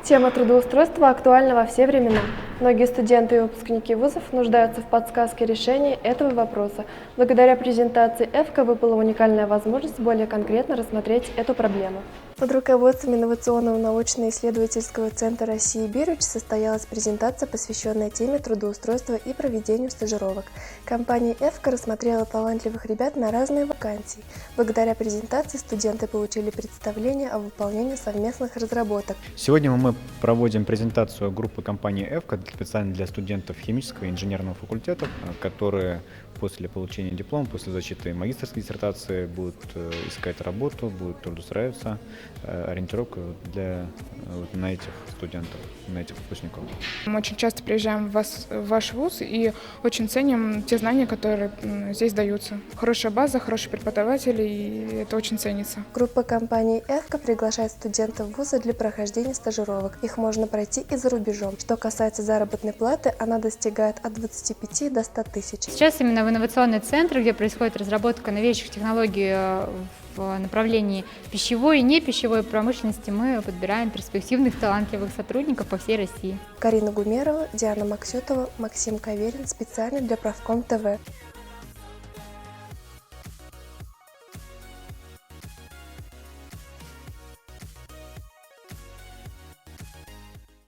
Тема трудоустройства актуальна во все времена. Многие студенты и выпускники вузов нуждаются в подсказке решения этого вопроса. Благодаря презентации ЭФКО выпала уникальная возможность более конкретно рассмотреть эту проблему. Под руководством инновационного научно-исследовательского центра России «Бирюч» состоялась презентация, посвященная теме трудоустройства и проведению стажировок. Компания ЭФКО рассмотрела талантливых ребят на разные вакансии. Благодаря презентации студенты получили представление о выполнении совместных разработок. Сегодня мы проводим презентацию группы компании ЭФКО специально для студентов химического и инженерного факультетов, которые после получения диплома, после защиты магистерской диссертации будут искать работу, будут трудоустраиваться. Ориентировка на этих студентов, на этих выпускников. Мы очень часто приезжаем в ваш вуз и очень ценим те знания, которые здесь даются. Хорошая база, хорошие преподаватели, и это очень ценится. Группа компании ЭФКО приглашает студентов вуза для прохождения стажировок. Их можно пройти и за рубежом. Что касается заработной платы, она достигает от 25 до 100 тысяч. Сейчас именно в инновационный центр, где происходит разработка новейших технологий в направлении пищевой и непищевой промышленности, мы подбираем перспективных, талантливых сотрудников по всей России. Карина Гумерова, Диана Максютова, Максим Каверин специально для Правком ТВ.